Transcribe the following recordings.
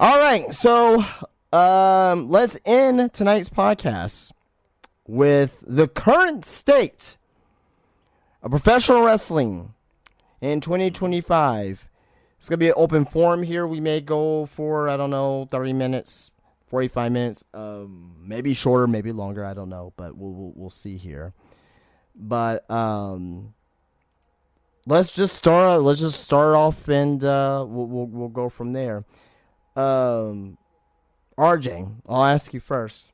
All right, so let's end tonight's podcast with the current state of professional wrestling in 2025. It's going to be an open forum here. We may go for, I don't know, 30 minutes, 45 minutes, maybe shorter, maybe longer, I don't know, but we'll see here. But let's just start off and we'll go from there. RJ, I'll ask you first.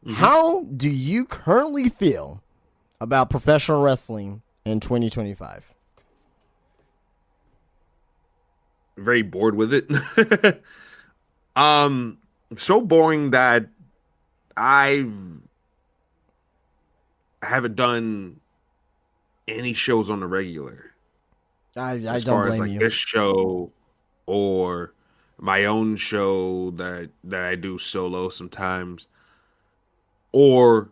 Mm-hmm. How do you currently feel about professional wrestling in 2025? Very bored with it. So boring that I haven't done any shows on the regular. I don't blame you. This show or my own show that I do solo sometimes, or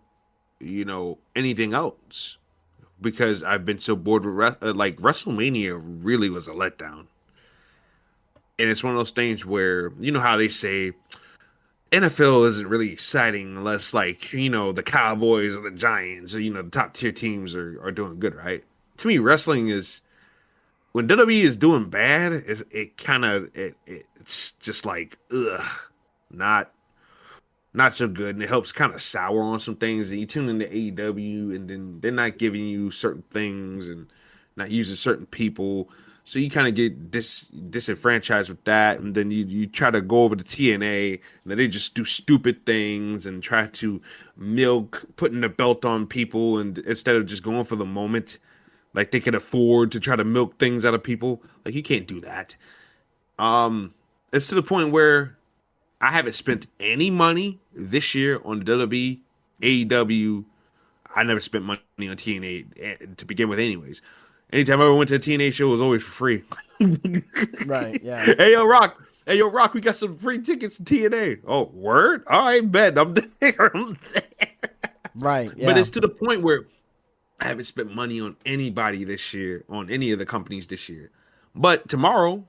anything else, because I've been so bored with WrestleMania really was a letdown. And it's one of those things where, how they say NFL isn't really exciting unless the Cowboys or the Giants or, the top tier teams are doing good, right? To me, wrestling is, when WWE is doing bad, it's just like, not so good. And it helps kind of sour on some things. And you tune into AEW and then they're not giving you certain things and not using certain people. So you kind of get disenfranchised with that, and then you try to go over to TNA, and then they just do stupid things and try to milk putting the belt on people, and instead of just going for the moment, like they can afford to try to milk things out of people. Like, you can't do that. It's to the point where I haven't spent any money this year on the WWE, AEW. I never spent money on TNA to begin with, anyways. Anytime I ever went to a TNA show, it was always for free. Right, yeah. Hey, yo, Rock, we got some free tickets to TNA. Oh, word? All right, bet. I'm there. Right, yeah. But it's to the point where I haven't spent money on anybody this year, on any of the companies this year. But tomorrow,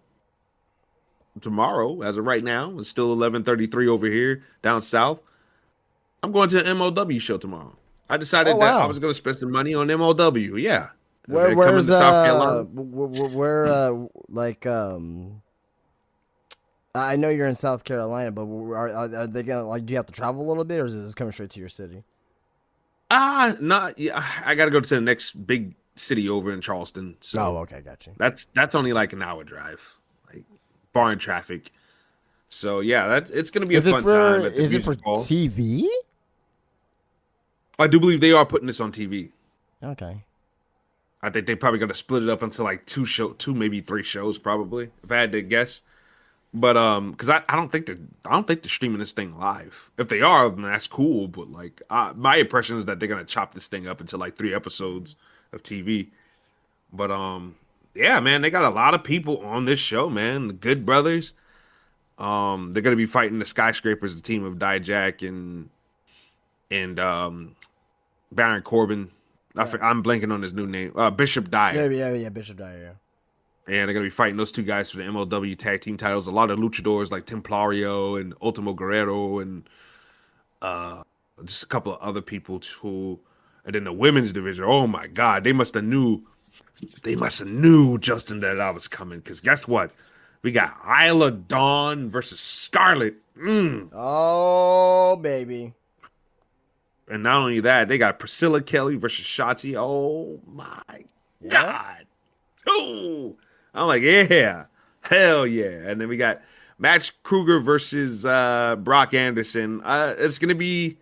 as of right now, it's still 11:33 over here, down south. I'm going to an MLW show tomorrow. I decided that I was going to spend some money on MLW, yeah. Where's South Carolina? I know you're in South Carolina, but are they gonna do you have to travel a little bit, or is this coming straight to your city? Not. Yeah, I got to go to the next big city over in Charleston. So okay, gotcha. That's only like an hour drive, like barring traffic. So yeah, it's gonna be a fun time. Is it for TV? I do believe they are putting this on TV. Okay. I think they probably got to split it up into like two, maybe three shows, probably, if I had to guess. But because I don't think they're streaming this thing live. If they are, then that's cool. But like, my impression is that they're gonna chop this thing up into like 3 episodes of TV. But yeah, man, they got a lot of people on this show, man. The Good Brothers. They're gonna be fighting the Skyscrapers, the team of Dijak and Baron Corbin. I'm blanking on his new name. Bishop Dyer. Yeah, Bishop Dyer, yeah. And they're going to be fighting those two guys for the MLW tag team titles. A lot of luchadors like Templario and Ultimo Guerrero and just a couple of other people too. And then the women's division, oh my God, they must have knew Justin that I was coming. Because guess what? We got Isla Dawn versus Scarlett. Oh, baby. And not only that, they got Priscilla Kelly versus Shotzi. Oh my God. Ooh. I'm like, yeah. Hell yeah. And then we got Max Kruger versus Brock Anderson. It's going to be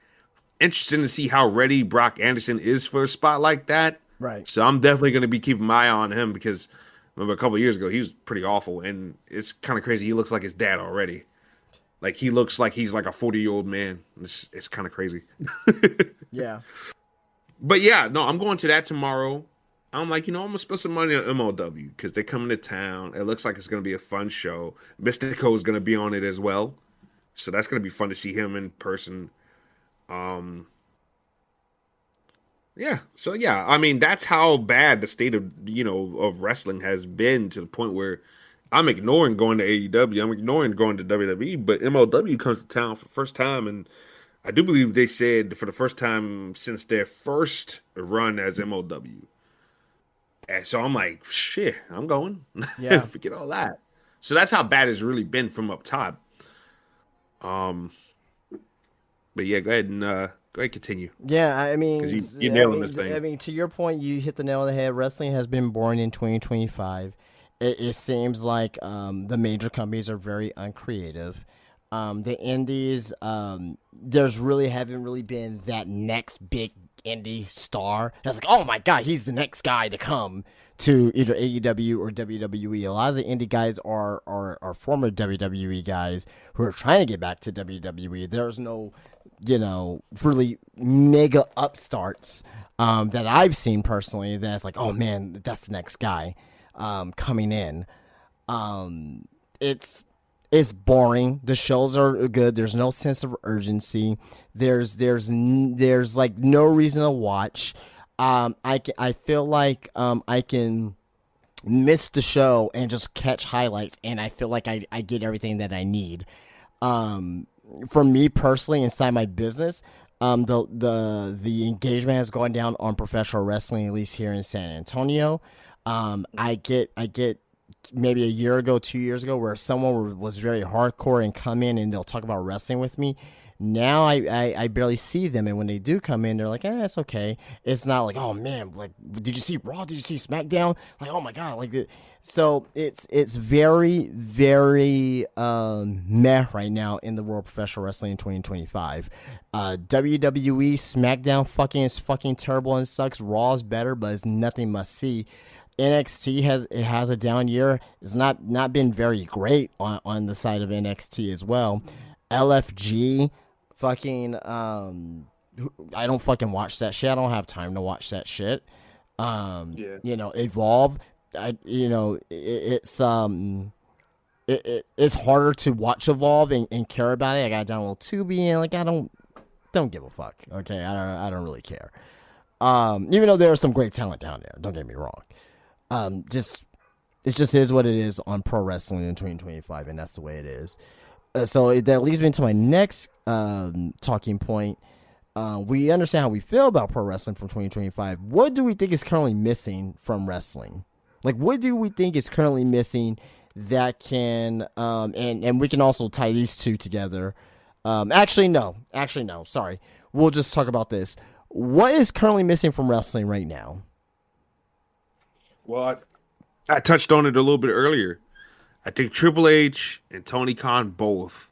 interesting to see how ready Brock Anderson is for a spot like that. Right. So I'm definitely going to be keeping my eye on him because remember a couple of years ago, he was pretty awful. And it's kind of crazy. He looks like his dad already. Like, he looks like he's like a 40-year-old man. It's kind of crazy. Yeah. But yeah, no, I'm going to that tomorrow. I'm like, I'm going to spend some money on MLW because they're coming to town. It looks like it's going to be a fun show. Mystico is going to be on it as well. So that's going to be fun to see him in person. Yeah. So, yeah, I mean, that's how bad the state of, of wrestling has been to the point where I'm ignoring going to AEW. I'm ignoring going to WWE, but MLW comes to town for the first time, and I do believe they said for the first time since their first run as MLW. And so I'm like, shit, I'm going. Yeah. Forget all that. So that's how bad it's really been from up top. But yeah, go ahead and continue Yeah, I mean, because you're nailing this I thing. mean, to your point, you hit the nail on the head. Wrestling has been boring in 2025. It seems like the major companies are very uncreative. The indies, there's really haven't really been that next big indie star that's like, oh my god, he's the next guy to come to either AEW or WWE. A lot of the indie guys are former WWE guys who are trying to get back to WWE. There's no, really mega upstarts that I've seen personally that's like, oh man, that's the next guy coming in. It's boring. The shows are good. There's no sense of urgency. There's like no reason to watch. I feel like I can miss the show and just catch highlights, and I feel like I get everything that I need. For me personally, inside my business, the engagement has gone down on professional wrestling, at least here in San Antonio. I get maybe a year ago, 2 years ago, where someone was very hardcore and come in and they'll talk about wrestling with me. Now I barely see them, and when they do come in, they're like, it's okay. It's not like, oh man, like, did you see Raw? Did you see SmackDown? Like, oh my god, like, so it's very, very meh right now in the world of professional wrestling in 2025. WWE SmackDown is fucking terrible and sucks. Raw is better, but it's nothing must see. NXT has a down year. It's not been very great on the side of NXT as well. LFG, fucking I don't fucking watch that shit. I don't have time to watch that shit. Evolve. It's harder to watch Evolve and care about it. I got download Tubi and like I don't give a fuck. Okay, I don't really care. Even though there is some great talent down there. Don't get me wrong. It just is what it is on pro wrestling in 2025, and that's the way it is. So that leads me to my next talking point. We understand how we feel about pro wrestling from 2025. What do we think is currently missing from wrestling? Like, what do we think is currently missing that can, and we can also tie these two together. Actually, no. Sorry. We'll just talk about this. What is currently missing from wrestling right now? Well, I touched on it a little bit earlier. I think Triple H and Tony Khan both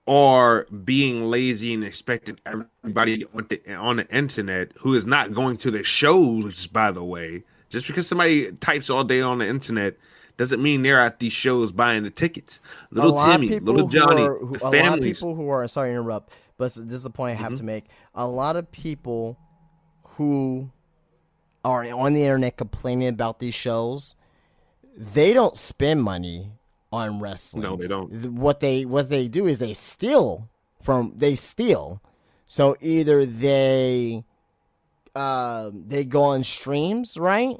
are being lazy and expecting everybody on the internet who is not going to the shows, by the way. Just because somebody types all day on the internet doesn't mean they're at these shows buying the tickets. Little Timmy, Little Johnny, the families. A lot of people who are, sorry to interrupt, but this is a point I have to make. A lot of people who are on the internet complaining about these shows, they don't spend money on wrestling. No, they don't. What they do is they steal. So either they go on streams, right?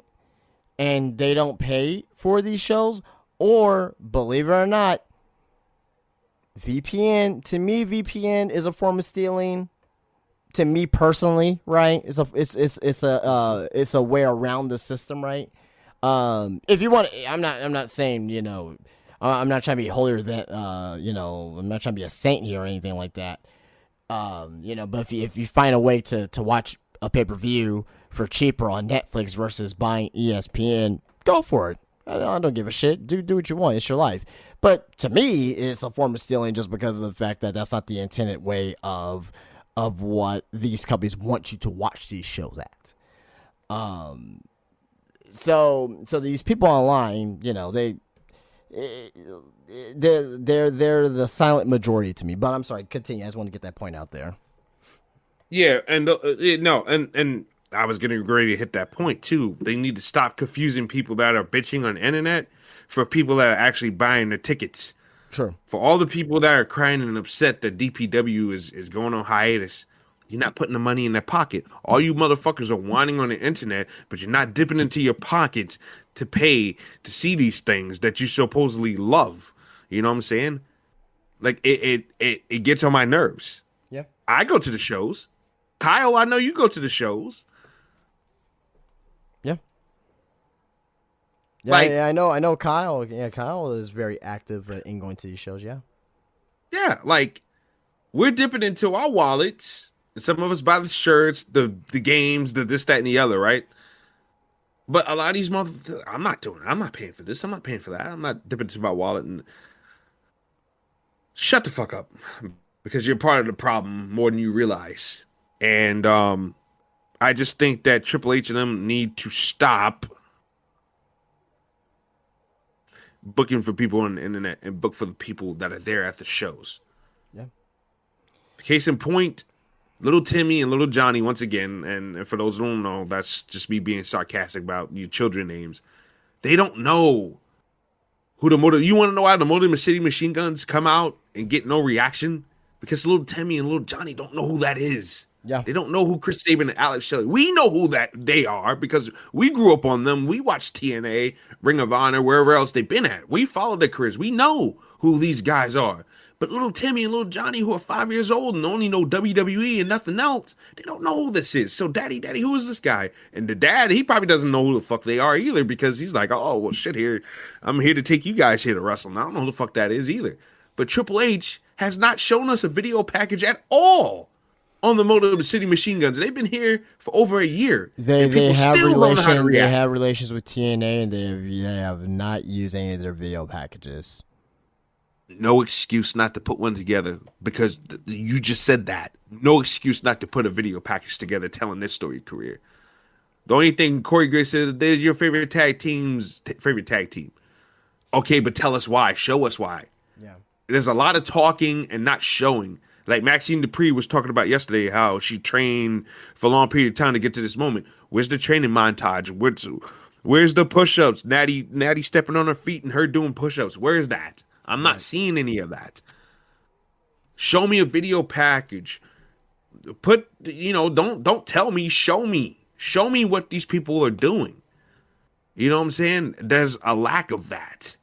And they don't pay for these shows, or believe it or not, VPN. To me, VPN is a form of stealing. To me personally, right? It's a way around the system, right? If you want, I'm not saying, I'm not trying to be holier than, I'm not trying to be a saint here or anything like that. But if you find a way to watch a pay-per-view for cheaper on Netflix versus buying ESPN, go for it. I don't give a shit. Do what you want. It's your life. But to me, it's a form of stealing just because of the fact that that's not the intended way of what these companies want you to watch these shows at. So these people online, they're the silent majority to me. But I'm sorry, continue. I just want to get that point out there. Yeah, and and I was getting ready to hit that point too. They need to stop confusing people that are bitching on the internet for people that are actually buying the tickets. Sure. For all the people that are crying and upset that DPW is going on hiatus, You're not putting the money in their pocket. All you motherfuckers are whining on the internet, but you're not dipping into your pockets to pay to see these things that you supposedly love. You know what I'm saying? Like it gets on my nerves. Yeah. I go to the shows. Kyle, I know you go to the shows. Yeah. Yeah, Like, yeah, I know Kyle. Yeah, Kyle is very active in going to these shows, yeah. yeah, like we're dipping into our wallets. Some of us buy the shirts, the games, the this, that, and the other, right? But a lot of these motherfuckers, I'm not doing it. I'm not paying for this. I'm not paying for that. I'm not dipping into my wallet. And shut the fuck up, because you're part of the problem more than you realize. And I just think that Triple H and them need to stop booking for people on the internet and book for the people that are there at the shows. Yeah. Case in point, Little Timmy and Little Johnny, once again, and for those who don't know, that's just me being sarcastic about your children names. They don't know who the Motor. You want to know why the Motor City Machine Guns come out and get no reaction? Because Little Timmy and Little Johnny don't know who that is. Yeah. They don't know who Chris Sabin and Alex Shelley. We know who that they are because we grew up on them. We watched TNA, Ring of Honor, wherever else they've been at. We followed their careers. We know who these guys are. But Little Timmy and Little Johnny, who are 5 years old and only know WWE and nothing else, they don't know who this is. So, Daddy, who is this guy? And the dad, he probably doesn't know who the fuck they are either, because he's like, oh, well, shit, here. I'm here to take you guys here to wrestle. And I don't know who the fuck that is either. But Triple H has not shown us a video package at all on the Motor City Machine Guns. They've been here for over a year. They have relations with TNA, and they have not used any of their video packages. No excuse not to put one together, because you just said that. No excuse not to put a video package together telling their story career. The only thing Corey Grace says, there's your favorite tag team. Okay, but tell us why. Show us why. Yeah. There's a lot of talking and not showing. Like Maxine Dupree was talking about yesterday, how she trained for a long period of time to get to this moment. Where's the training montage? Where's the push-ups? Natty stepping on her feet and her doing push-ups. Where is that? I'm not seeing any of that. Show me a video package. Don't tell me, show me. Show me what these people are doing. You know what I'm saying? There's a lack of that.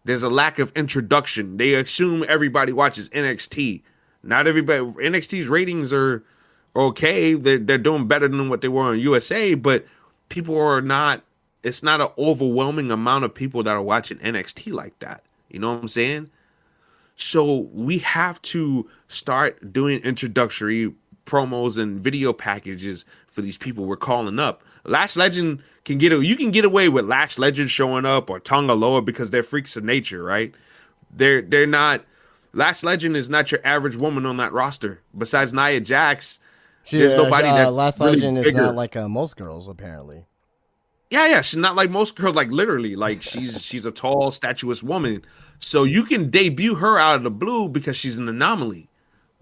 There's a lack of introduction. They assume everybody watches NXT. Not everybody. NXT's ratings are okay. They're doing better than what they were on USA, but people are not. It's not an overwhelming amount of people that are watching NXT like that. You know what I'm saying? So we have to start doing introductory promos and video packages for these people we're calling up. Lash Legend you can get away with Lash Legend showing up, or Tonga Loa, because they're freaks of nature, right? They're not. Lash Legend is not your average woman on that roster. Besides Nia Jax, there's nobody that's Lash really Legend is bigger. not like most girls, apparently. Yeah, she's not like most girls, like literally, like she's a tall, statuesque woman. So you can debut her out of the blue because she's an anomaly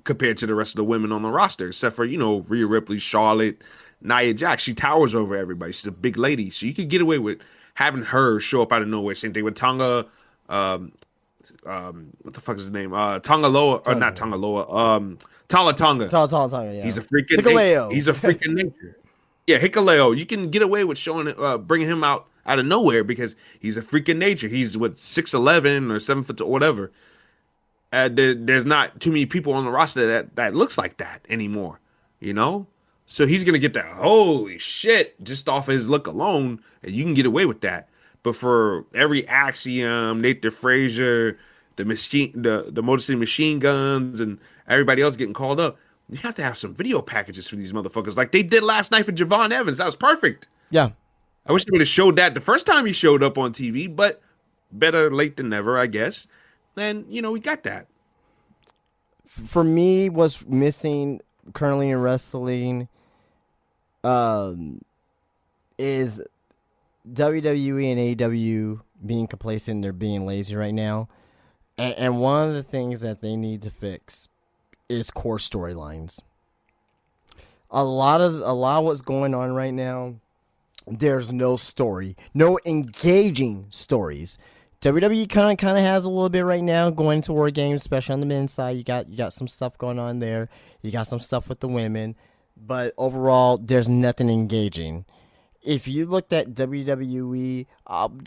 compared to the rest of the women on the roster, except for, Rhea Ripley, Charlotte, Nia Jax. She towers over everybody. She's a big lady. So you could get away with having her show up out of nowhere. Same thing with Tonga, what the fuck is his name? Tonga Loa, or not Tonga Loa, Tala Tonga. Tonga, yeah. He's a freaking nature. Yeah, Hikuleo. You can get away with bringing him out of nowhere because he's a freaking nature. He's 6'11" or 7 foot or whatever. There's not too many people on the roster that looks like that anymore, So he's gonna get that holy shit just off of his look alone, and you can get away with that. But for every Axiom, Nathan Frazier, the Motor City Machine Guns, and everybody else getting called up, you have to have some video packages for these motherfuckers, like they did last night for Javon Evans. That was perfect. Yeah. I wish they would have showed that the first time he showed up on TV, but better late than never, I guess. And, we got that. For me, what's missing currently in wrestling is WWE and AEW being complacent. They're being lazy right now. And one of the things that they need to fix is core storylines. A lot of what's going on right now, there's no story, no engaging stories WWE kind of has a little bit right now going into War Games, especially on the men's side. You got some stuff going on there. You got some stuff with the women, but overall, there's nothing engaging. If you looked at WWE,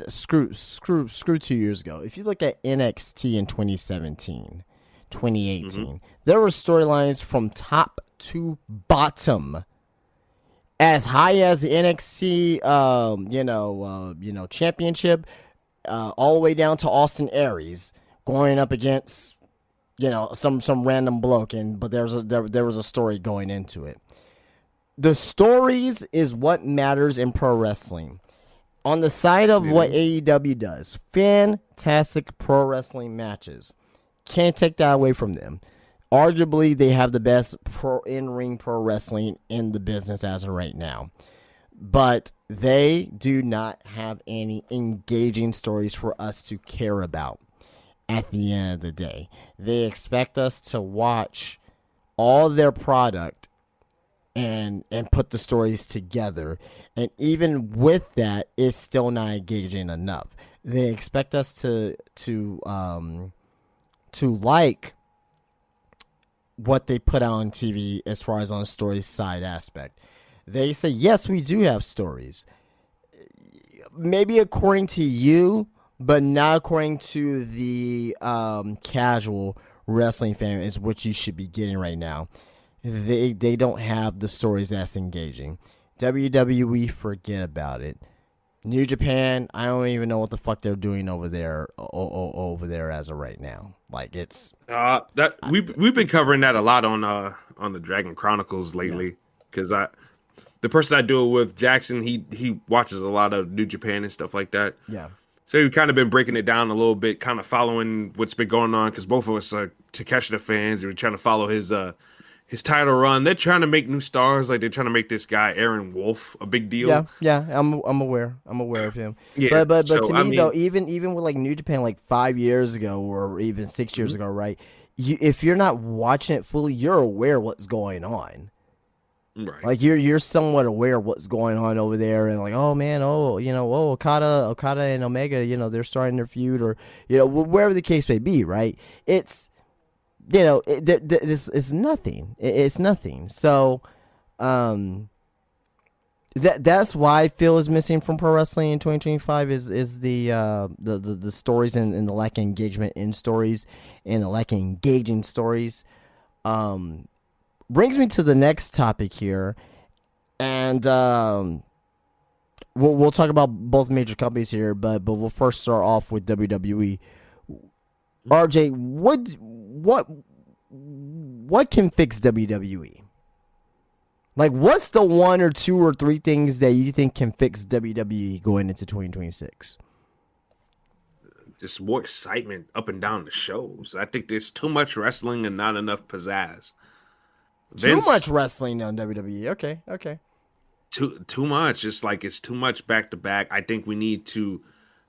screw 2 years ago. If you look at NXT in 2017, 2018, there were storylines from top to bottom. As high as the NXT, championship, all the way down to Austin Aries going up against, some random bloke, but there was a story going into it. The stories is what matters in pro wrestling. On the side of what AEW does, fantastic pro wrestling matches. Can't take that away from them. Arguably, they have the best in-ring pro wrestling in the business as of right now. But they do not have any engaging stories for us to care about at the end of the day. They expect us to watch all their product and put the stories together. And even with that, it's still not engaging enough. They expect us to like what they put out on TV as far as on the story side aspect. They say, yes, we do have stories. Maybe according to you, but not according to the casual wrestling fan is what you should be getting right now. They don't have the stories that's engaging. WWE, forget about it. New Japan, I don't even know what the fuck they're doing over there as of right now. Like it's we've been covering that a lot on the Dragon Chronicles lately because the person I do it with, Jackson, he watches a lot of New Japan and stuff like that. Yeah. So we've kind of been breaking it down a little bit, kind of following what's been going on because both of us are Takeshita fans. We're trying to follow his title run. They're trying to make new stars, like they're trying to make this guy Aaron Wolf a big deal. Yeah, I'm aware of him. Yeah, but so, to me though, even with like New Japan, like 5 years ago or even 6 years ago, right? If you're not watching it fully, you're aware what's going on. Right. Like you're somewhat aware of what's going on over there, and like, oh man, Okada and Omega, they're starting their feud, or wherever the case may be, right? It's it's nothing. It's nothing. So, that's why I feel is missing from pro wrestling in 2025 is the stories and the lack of engagement in stories and the lack of engaging stories. Brings me to the next topic here, and we'll talk about both major companies here, but we'll first start off with WWE. RJ, what can fix WWE? Like, what's the 1 or 2 or 3 things that you think can fix WWE going into 2026? Just more excitement up and down the shows. I think there's too much wrestling and not enough pizzazz. Too much wrestling on WWE. Okay. Too much. It's like it's too much back to back. I think we need to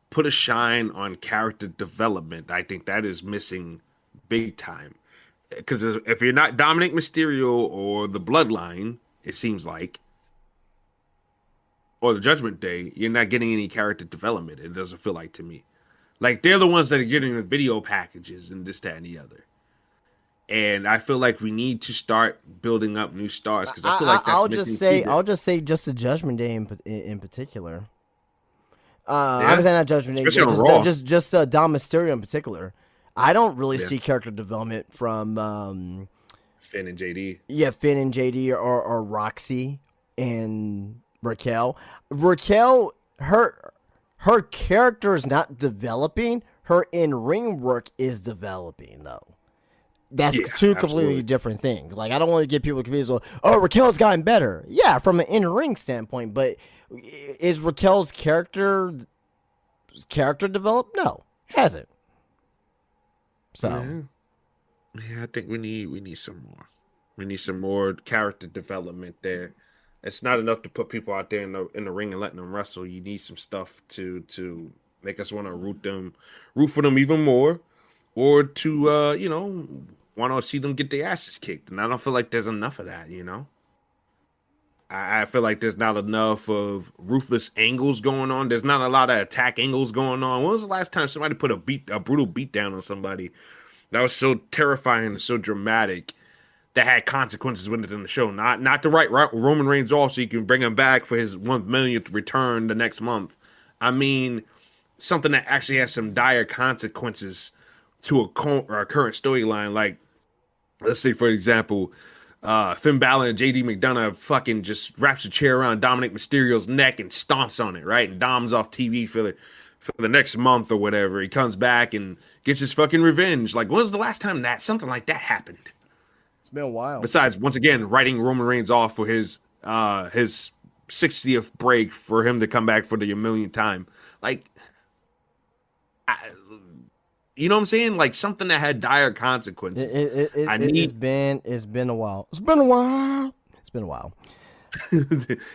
put a shine on character development. I think that is missing big time. Because if you're not Dominic Mysterio or the Bloodline, it seems like, or the Judgment Day, you're not getting any character development. It doesn't feel like to me. Like they're the ones that are getting the video packages and this, that, and the other. And I feel like we need to start building up new stars because I feel like that's I'll just say just the Judgment Day in particular. I was saying not Judgment Day, just Dom Mysterio in particular. I don't really see character development from Finn and JD. Yeah, Finn and JD or Roxy and Raquel. Raquel, her character is not developing. Her in-ring work is developing though. That's two completely different things. Like, I don't want to get people confused. Oh, Raquel's gotten better. Yeah, from an in-ring standpoint. But is Raquel's character developed? No, hasn't. So, I think we need some more. We need some more character development there. It's not enough to put people out there in the ring and letting them wrestle. You need some stuff to make us want to root for them even more, or to want to see them get their asses kicked. And I don't feel like there's enough of that. I feel like there's not enough of ruthless angles going on. There's not a lot of attack angles going on. When was the last time somebody put a brutal beat down on somebody that was so terrifying and so dramatic that had consequences with it in the show? Not to write Roman Reigns off so you can bring him back for his 1 millionth return the next month. I mean, something that actually has some dire consequences to a current storyline. Like, let's say, for example, Finn Balor and JD McDonough fucking just wraps a chair around Dominic Mysterio's neck and stomps on it, right? And Dom's off TV for the next month or whatever. He comes back and gets his fucking revenge. Like, when was the last time that something like that happened? It's been a while. Besides, once again, writing Roman Reigns off for his 60th break for him to come back for the millionth time. Like, you know what I'm saying? Like, something that had dire consequences. It's been a while. It's been a while. It's been a while.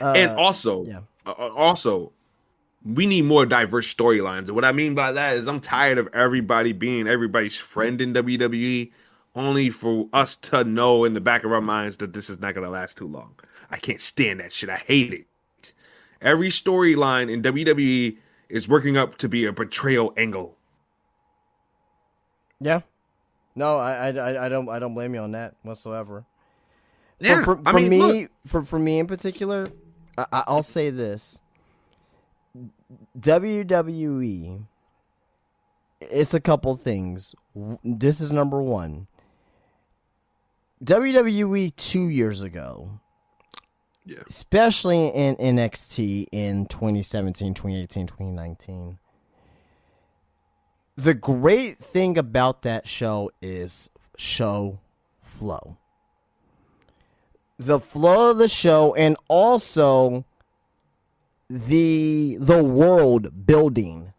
And also, we need more diverse storylines. And what I mean by that is I'm tired of everybody being everybody's friend in WWE, only for us to know in the back of our minds that this is not going to last too long. I can't stand that shit. I hate it. Every storyline in WWE is working up to be a betrayal angle. Yeah, no, I don't blame you on that whatsoever. Yeah, for me in particular, I'll say this: WWE. It's a couple things. This is number one. WWE 2 years ago, especially in NXT in 2017, 2018, 2019. The great thing about that show is show flow. The flow of the show, and also the world building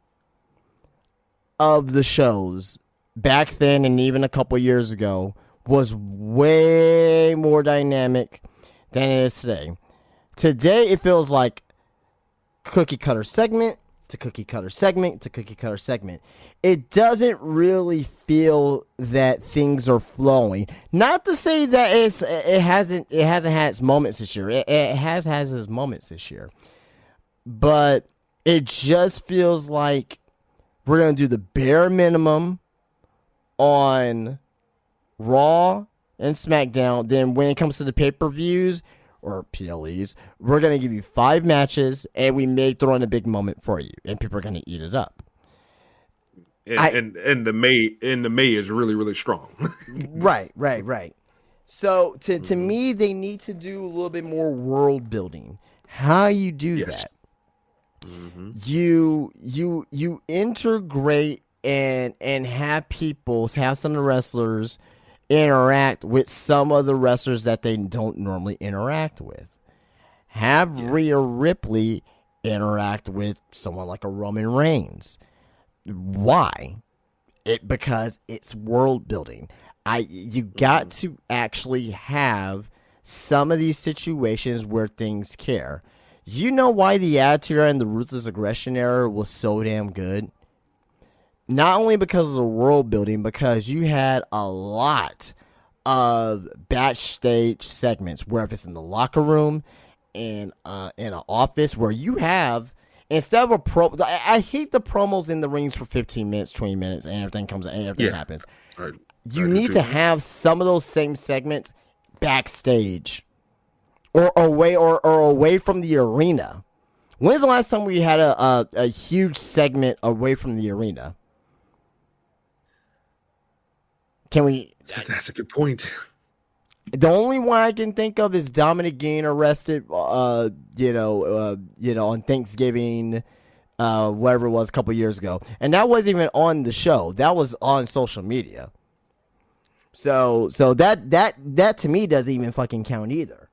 of the shows back then and even a couple years ago was way more dynamic than it is today. Today it feels like cookie cutter segment to cookie cutter segment to cookie cutter segment. It doesn't really feel that things are flowing. Not to say that it hasn't had its moments this year. It has its moments this year. But it just feels like we're going to do the bare minimum on Raw and SmackDown. Then when it comes to the pay-per-views or PLEs, we're going to give you 5 matches, and we may throw in a big moment for you, and people are going to eat it up. And the May is really, really strong. Right. So to me, they need to do a little bit more world building. How you do that? Mm-hmm. You integrate and have some of the wrestlers interact with some of the wrestlers that they don't normally interact with. Have Rhea Ripley interact with someone like a Roman Reigns. Why? Because it's world building. You got to actually have some of these situations where things care. You know why the Attitude Era and the Ruthless Aggression Era was so damn good? Not only because of the world building, because you had a lot of backstage segments, where if it's in the locker room, in an office, where you have, instead of a pro, I hate the promos in the rings for 15 minutes, 20 minutes, and everything happens. You need to have some of those same segments backstage, or away from the arena. When's the last time we had a huge segment away from the arena? Can we? That's a good point. The only one I can think of is Dominic getting arrested, on Thanksgiving, whatever it was, a couple years ago, and that wasn't even on the show. That was on social media. So that to me doesn't even fucking count either.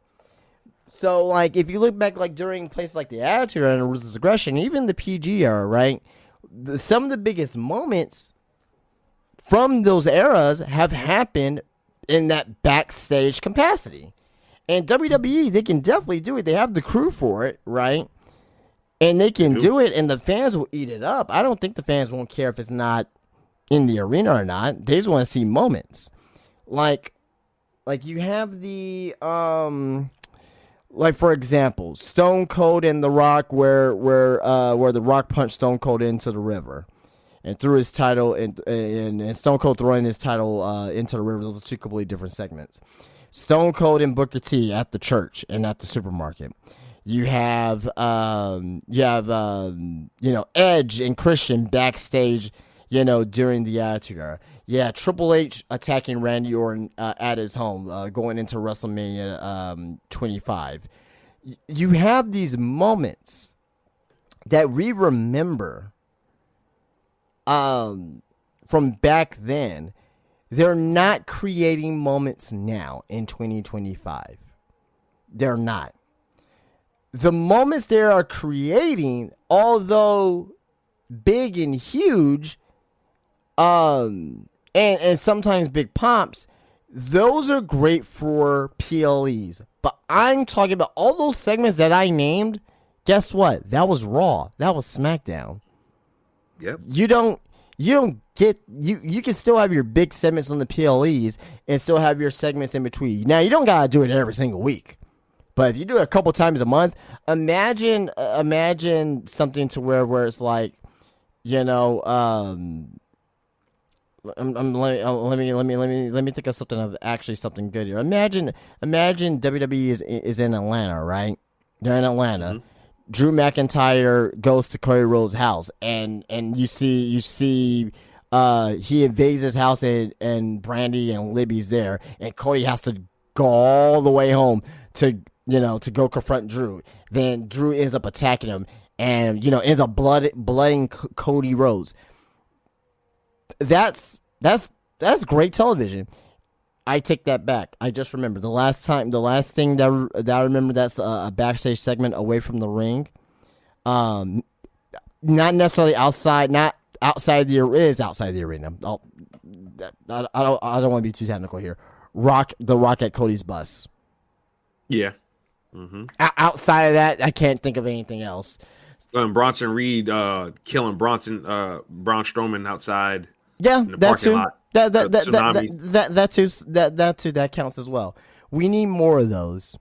So like, if you look back, like during places like the Attitude Era and Ruthless Aggression, even the PG era, right? Some of the biggest moments from those eras have happened in that backstage capacity. And WWE, they can definitely do it. They have the crew for it, right? And they can do it, and the fans will eat it up. I don't think the fans won't care if it's not in the arena or not. They just want to see moments. Like you have the like for example, Stone Cold and The Rock, where The Rock punched Stone Cold into the river, and threw his title and Stone Cold throwing his title into the river. Those are two completely different segments. Stone Cold and Booker T at the church and at the supermarket. You have Edge and Christian backstage, during the Attitude Era. Yeah, Triple H attacking Randy Orton at his home, going into WrestleMania 25. You have these moments that we remember from back then. They're not creating moments now in 2025. They're not. The moments they are creating, although big and huge, and sometimes big pops, those are great for PLEs. But I'm talking about all those segments that I named. Guess what? That was Raw. That was SmackDown. Yep. You don't get you can still have your big segments on the PLEs and still have your segments in between. Now you don't gotta do it every single week, but if you do it a couple times a month, imagine something to where it's like, let me think of something good here. Imagine WWE is in Atlanta, right? They're in Atlanta. Mm-hmm. Drew McIntyre goes to Cody Rhodes' house, and you see he invades his house, and Brandy and Libby's there, and Cody has to go all the way home to go confront Drew. Then Drew ends up attacking him, and ends up blooding Cody Rhodes. That's great television. I take that back. I just remember the last thing that I remember that's a backstage segment away from the ring. Not necessarily outside, not outside the arena. I don't want to be too technical here. The Rock at Cody's bus. Yeah. Mm-hmm. Outside of that, I can't think of anything else. Bronson Reed killing Braun Strowman outside. Yeah, that too. Lot. That too. That counts as well. We need more of those.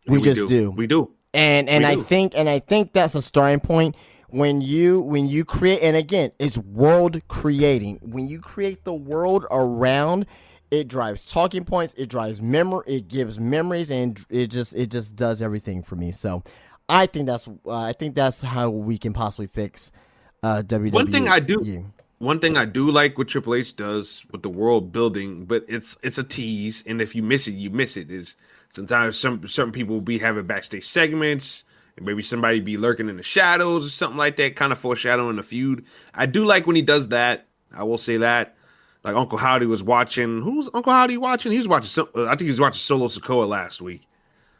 We do. We do. And I think that's a starting point when you create. And again, it's world creating. When you create the world around, it drives talking points. It drives memory. It gives memories, and it just does everything for me. So, I think that's how we can possibly fix WWE. One thing I do like what Triple H does with the world building, but it's a tease, and if you miss it, you miss it. Is sometimes certain people will be having backstage segments, and maybe somebody be lurking in the shadows or something like that, kind of foreshadowing the feud. I do like when he does that. I will say that. Like Uncle Howdy was watching. Who's Uncle Howdy watching? He was watching. I think he was watching Solo Sikoa last week.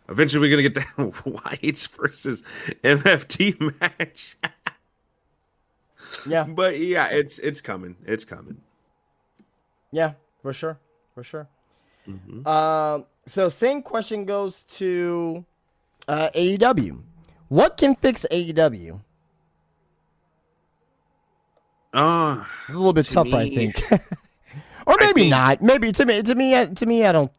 Eventually, we're gonna get that Wyatt's versus MFT match. Yeah, but yeah, it's coming. It's coming. Yeah, for sure. Mm-hmm. So same question goes to AEW. What can fix AEW? It's a little bit tougher, I think, or maybe not. Maybe to me, I don't.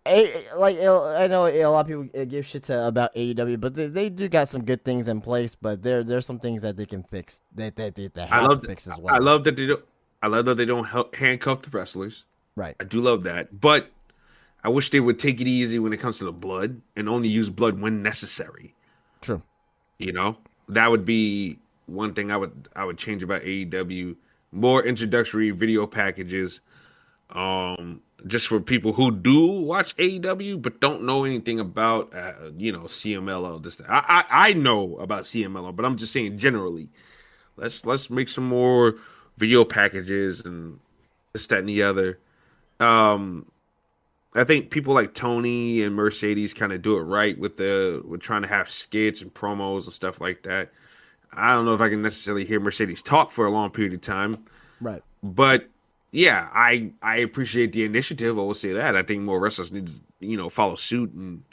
I know a lot of people give shit about AEW, but they do got some good things in place. But there's some things that they can fix that have to fix as well. I love that they don't. I love that they don't handcuff the wrestlers. Right. I do love that, but I wish they would take it easy when it comes to the blood and only use blood when necessary. True. That would be one thing I would change about AEW. More introductory video packages. Just for people who do watch AEW but don't know anything about CMLL. This I know about CMLL, but I'm just saying generally. Let's make some more video packages and this, that, and the other. I think people like Tony and Mercedes kind of do it right with trying to have skits and promos and stuff like that. I don't know if I can necessarily hear Mercedes talk for a long period of time. Right. But yeah, I appreciate the initiative. I will say that. I think more wrestlers need to, follow suit and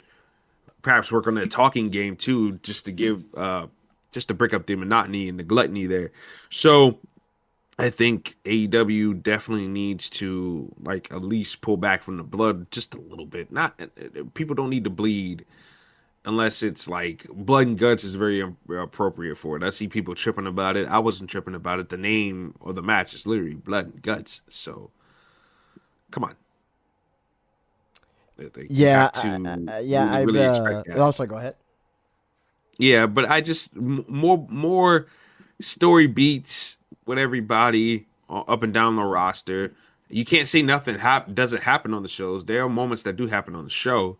perhaps work on that talking game too, just to break up the monotony and the gluttony there. So I think AEW definitely needs to at least pull back from the blood just a little bit. Not people don't need to bleed unless it's like blood and guts is very appropriate for it. I see people tripping about it. I wasn't tripping about it. The name of the match is literally blood and guts. So come on. Yeah, really, really expect that. Oh, sorry, go ahead. Yeah, but I just more story beats with everybody up and down the roster. You can't say nothing doesn't happen on the shows. There are moments that do happen on the show,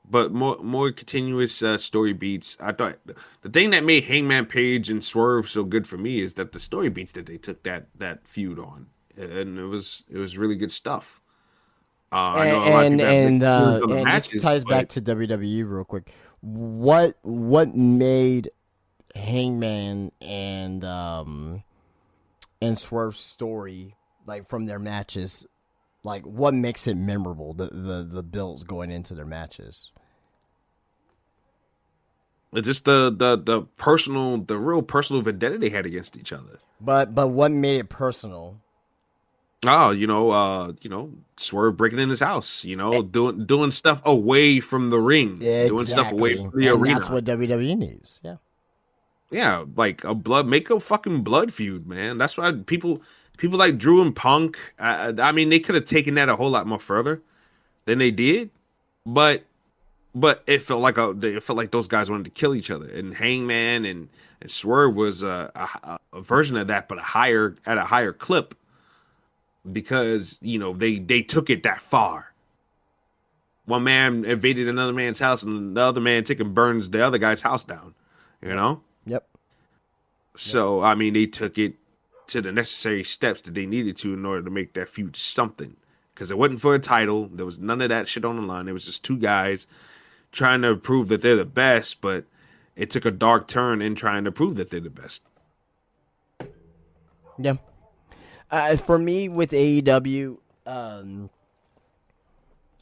but more continuous story beats. I thought the thing that made Hangman Page and Swerve so good for me is that the story beats that they took that feud on, and it was really good stuff. I know a lot of people have on the matches, this ties back to WWE real quick. What made Hangman and Swerve's story, like, from their matches, like, what makes it memorable? The builds going into their matches. Just the personal, the real personal vendetta they had against each other. But what made it personal? Oh, Swerve breaking in his house, doing stuff away from the ring, doing stuff away from the arena. That's what WWE needs. Yeah. Yeah, like make a fucking blood feud, man. That's why people like Drew and Punk. I mean, they could have taken that a whole lot more further than they did, but it felt like those guys wanted to kill each other. And Hangman and Swerve was a version of that, but at a higher clip. Because they took it that far. One man invaded another man's house, and the other man burns the other guy's house down. Yep. So I mean, they took it to the necessary steps that they needed to in order to make that feud something. Because it wasn't for a title. There was none of that shit on the line. It was just two guys trying to prove that they're the best, but it took a dark turn in trying to prove that they're the best. Yeah. For me, with AEW,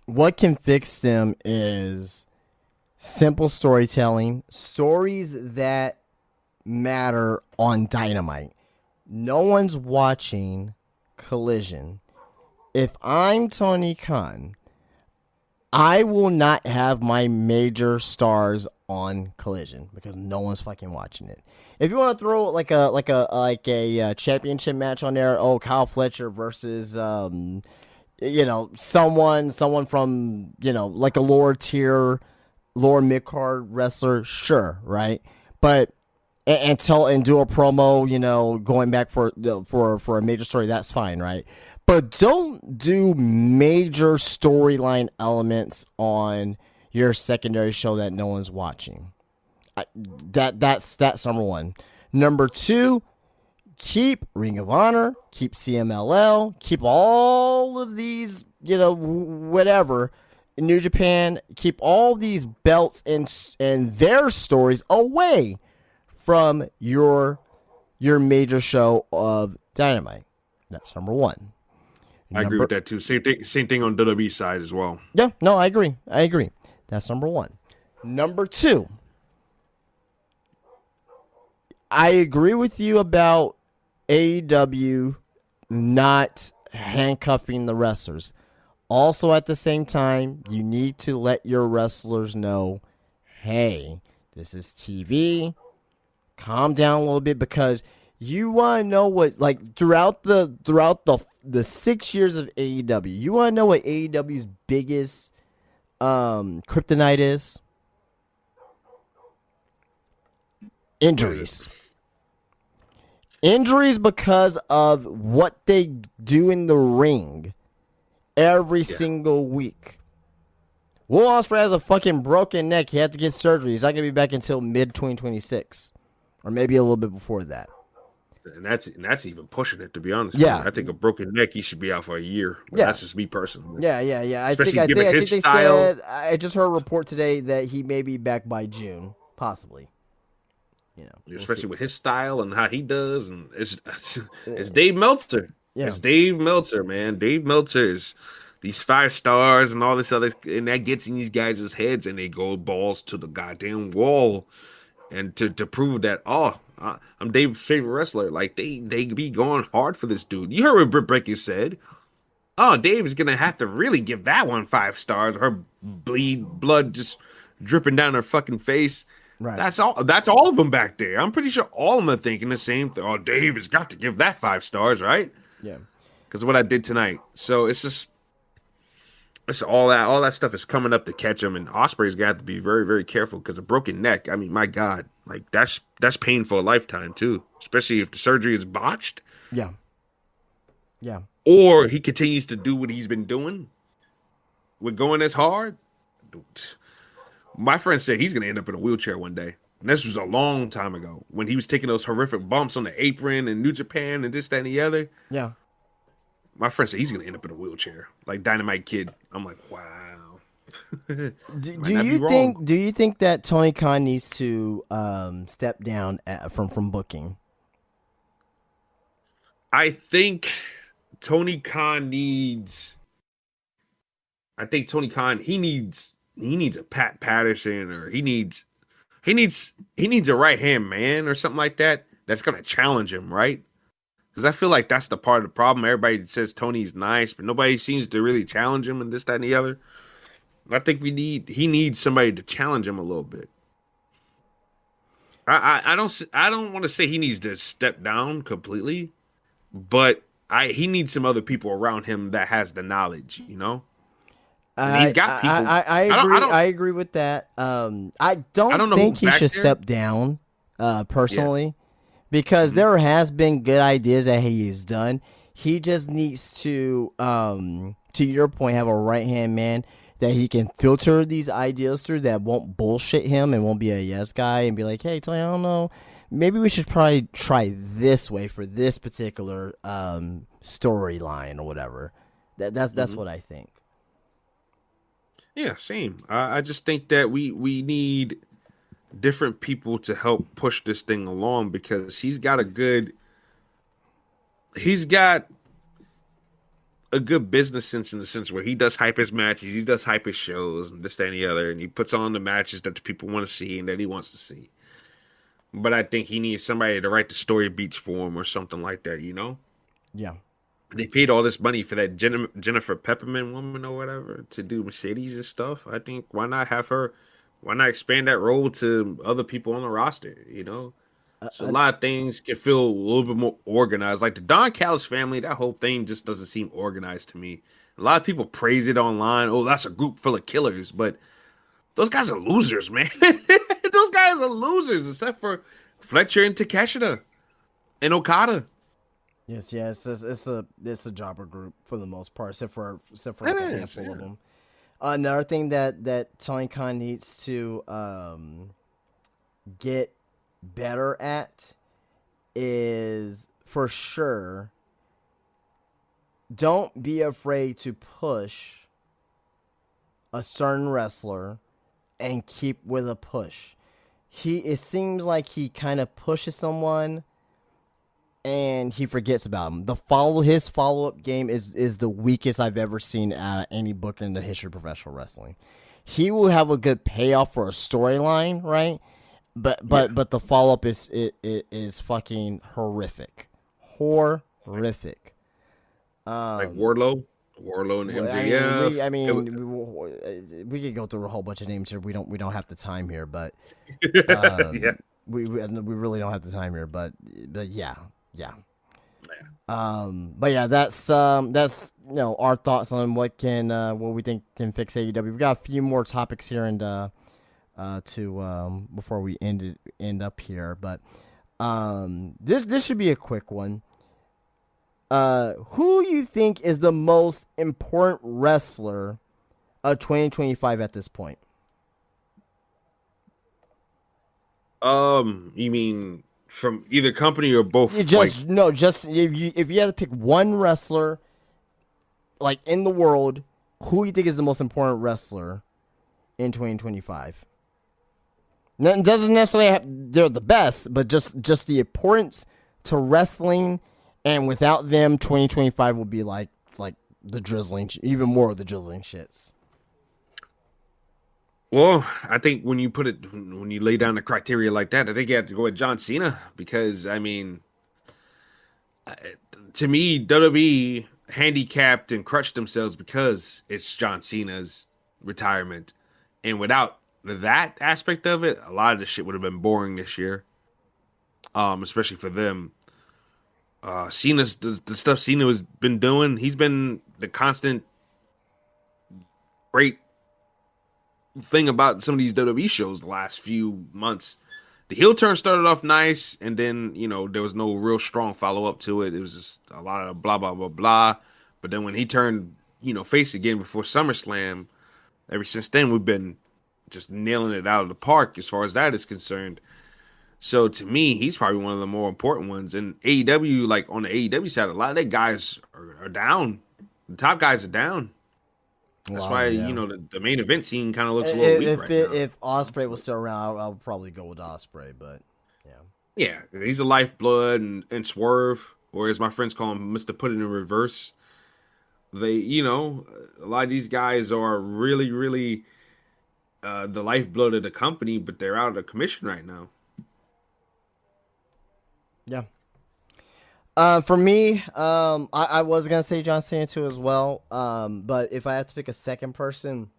what can fix them is simple storytelling, stories that matter on Dynamite. No one's watching Collision. If I'm Tony Khan, I will not have my major stars on Collision because no one's fucking watching it. If you want to throw like a championship match on there, Kyle Fletcher versus someone from like a lower mid card wrestler, sure, right? But and do a promo, going back for a major story, that's fine, right? But don't do major storyline elements on your secondary show that no one's watching. That's number one. Number two, keep Ring of Honor, keep CMLL, keep all of these, whatever, New Japan, keep all these belts and their stories away from your major show of Dynamite. That's number one. I agree with that too. Same thing on WWE side as well. Yeah, no, I agree. That's number one. Number two, I agree with you about AEW not handcuffing the wrestlers. Also, at the same time, you need to let your wrestlers know, hey, this is TV. Calm down a little bit, because you want to know what, like, throughout the 6 years of AEW, you want to know what AEW's biggest kryptonite is? Injuries. Injuries because of what they do in the ring every single week. Will Ospreay has a fucking broken neck. He had to get surgery. He's not going to be back until mid-2026. Or maybe a little bit before that. And that's even pushing it, to be honest. Yeah. I think a broken neck, he should be out for a year. But that's just me personally. Yeah. Especially I think given his style. said, I just heard a report today that he may be back by June, possibly. Especially with his style and how he does, and it's Dave Meltzer. Yeah. It's Dave Meltzer, man. Dave Meltzer is these 5 stars and all this other, and that gets in these guys' heads, and they go balls to the goddamn wall, and to prove that I'm Dave's favorite wrestler. Like they be going hard for this dude. You heard what Britt Baker said. Oh, Dave is gonna have to really give that one 5 stars, or her blood just dripping down her fucking face. Right. That's all of them back there. I'm pretty sure all of them are thinking the same thing. Oh, Dave has got to give that 5 stars, right? Yeah. Because of what I did tonight. So it's all that stuff is coming up to catch him, and Osprey's got to be very, very careful because a broken neck. I mean, my God, like that's pain for a lifetime too, especially if the surgery is botched. Yeah. Yeah. Or he continues to do what he's been doing with going as hard. My friend said he's going to end up in a wheelchair one day. And this was a long time ago when he was taking those horrific bumps on the apron in New Japan and this, that, and the other. Yeah. My friend said he's going to end up in a wheelchair, like Dynamite Kid. I'm like, wow. Do you think that Tony Khan needs to step down from booking? I think Tony Khan needs he needs a Pat Patterson, or he needs a right hand man or something like that that's gonna challenge him, right? Because I feel like that's the part of the problem. Everybody says Tony's nice, but nobody seems to really challenge him and this, that, and the other. I think he needs somebody to challenge him a little bit. I don't want to say he needs to step down completely, but he needs some other people around him that has the knowledge, you know. And he's got people. I agree. I agree with that. I don't think he should step down, personally, because there has been good ideas that he has done. He just needs to your point, have a right hand man that he can filter these ideas through, that won't bullshit him and won't be a yes guy and be like, hey, Tony, I don't know, maybe we should probably try this way for this particular storyline or whatever. That's what I think. Yeah, same. I just think that we need different people to help push this thing along, because he's got a good business sense, in the sense where he does hype his matches, he does hype his shows, and this, that, and the other, and he puts on the matches that the people want to see and that he wants to see. But I think he needs somebody to write the story beats for him or something like that, you know? Yeah. They paid all this money for that Jennifer Peppermint woman or whatever to do Mercedes and stuff. I think why not expand that role to other people on the roster, you know? So a lot of things can feel a little bit more organized. Like the Don Callis family, that whole thing just doesn't seem organized to me. A lot of people praise it online. Oh, that's a group full of killers. But those guys are losers, man. Those guys are losers, except for Fletcher and Takeshita and Okada. Yes, it's a jobber group for the most part, except for like a handful of them. Another thing that Tony Khan needs to get better at is, for sure, don't be afraid to push a certain wrestler and keep with a push. It seems like he kind of pushes someone and he forgets about him. His follow-up game is the weakest I've ever seen any book in the history of professional wrestling. He will have a good payoff for a storyline, right? But the follow-up is fucking horrific. Horrific. Like Wardlow and MJF. We could go through a whole bunch of names here. We don't have the time here, but we really don't have the time here. But yeah. But yeah, that's our thoughts on what we think can fix AEW. We got a few more topics here and before we end up here, but this should be a quick one. Who you think is the most important wrestler of 2025 at this point? You mean from either company or both? If you had to pick one wrestler, like in the world, who you think is the most important wrestler in 2025? It doesn't necessarily have they're the best, but just the importance to wrestling, and without them, 2025 will be like the drizzling, even more of the drizzling shits. Well, I think when you lay down the criteria like that, I think you have to go with John Cena, because I mean, to me, WWE handicapped and crushed themselves because it's John Cena's retirement, and without that aspect of it, a lot of the shit would have been boring this year. Especially for them. Cena's the stuff Cena has been doing. He's been the constant great thing about some of these WWE shows the last few months. The heel turn started off nice, and then there was no real strong follow up to it. It was just a lot of blah blah blah blah. But then when he turned face again before SummerSlam, ever since then we've been just nailing it out of the park as far as that is concerned. So to me, he's probably one of the more important ones. And AEW, like on the AEW side, a lot of their guys are down. The top guys are down. That's why the main event scene kind of looks a little weak right now. If Ospreay was still around, I would probably go with Ospreay. But yeah, he's a lifeblood and Swerve, or as my friends call him, Mister Put It in Reverse. They, a lot of these guys are really, really the lifeblood of the company, but they're out of the commission right now. Yeah. For me, I was gonna say John Cena too as well. But if I have to pick a second person,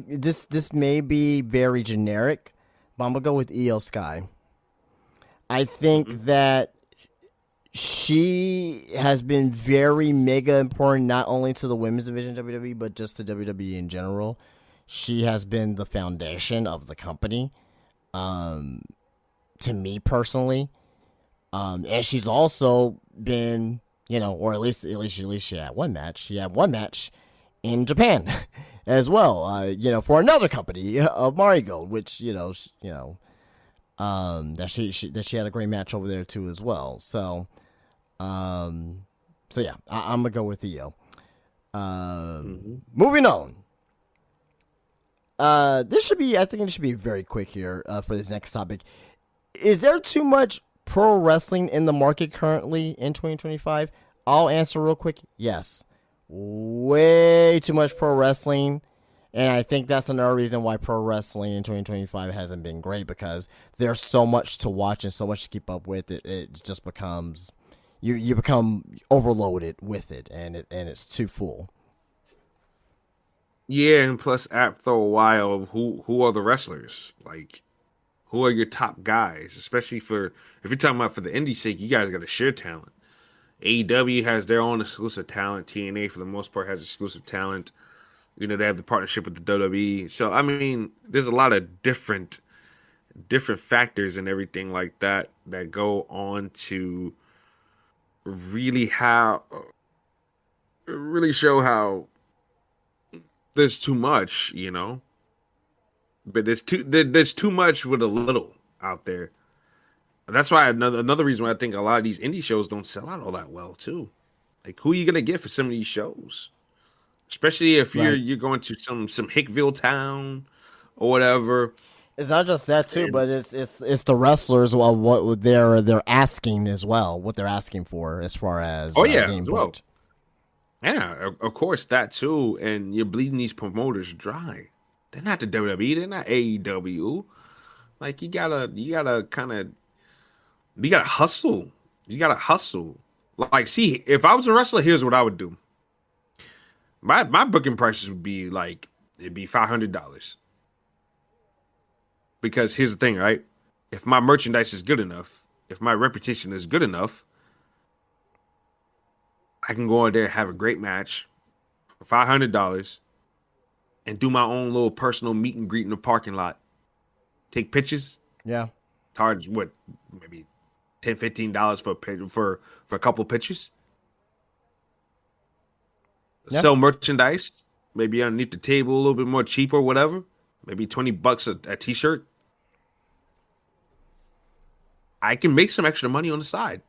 this may be very generic, but I'm gonna go with Io Sky. I think that she has been very mega important, not only to the women's division of WWE, but just to WWE in general. She has been the foundation of the company. To me personally, and she's also been, or at least she had one match. She had one match in Japan as well. For another company of Marigold, which that she had a great match over there too as well. So, I'm gonna go with Io. Moving on. I think it should be very quick here for this next topic. Is there too much pro wrestling in the market currently in 2025? I'll answer real quick. Yes. Way too much pro wrestling. And I think that's another reason why pro wrestling in 2025 hasn't been great, because there's so much to watch and so much to keep up with. It just becomes, you become overloaded with it, and it's too full. Yeah, and plus after a while, who are the wrestlers? Like, who are your top guys? Especially if you're talking about for the indie sake, you guys got to share talent. AEW has their own exclusive talent. TNA, for the most part, has exclusive talent. They have the partnership with the WWE. So, I mean, there's a lot of different factors and everything like that go on to really show how there's too much, but there's too much with a little out there. That's why another reason why I think a lot of these indie shows don't sell out all that well too. Like, who are you gonna get for some of these shows? Especially if you're going to some Hickville town or whatever. It's not just that too, but it's the wrestlers, what they're asking as well, what they're asking for as far as game as well. Yeah, of course that too, and you're bleeding these promoters dry. They're not the WWE, they're not AEW. Like, you gotta hustle. You gotta hustle. Like, see, if I was a wrestler, here's what I would do. My booking prices would be it'd be $500. Because here's the thing, right? If my merchandise is good enough, if my reputation is good enough, I can go in there and have a great match for $500 and do my own little personal meet and greet in the parking lot. Take pictures. Yeah. Charge maybe $10, $15 for a couple of pictures. Yeah. Sell merchandise, maybe underneath the table a little bit more cheap or whatever. Maybe $20 a t-shirt. I can make some extra money on the side.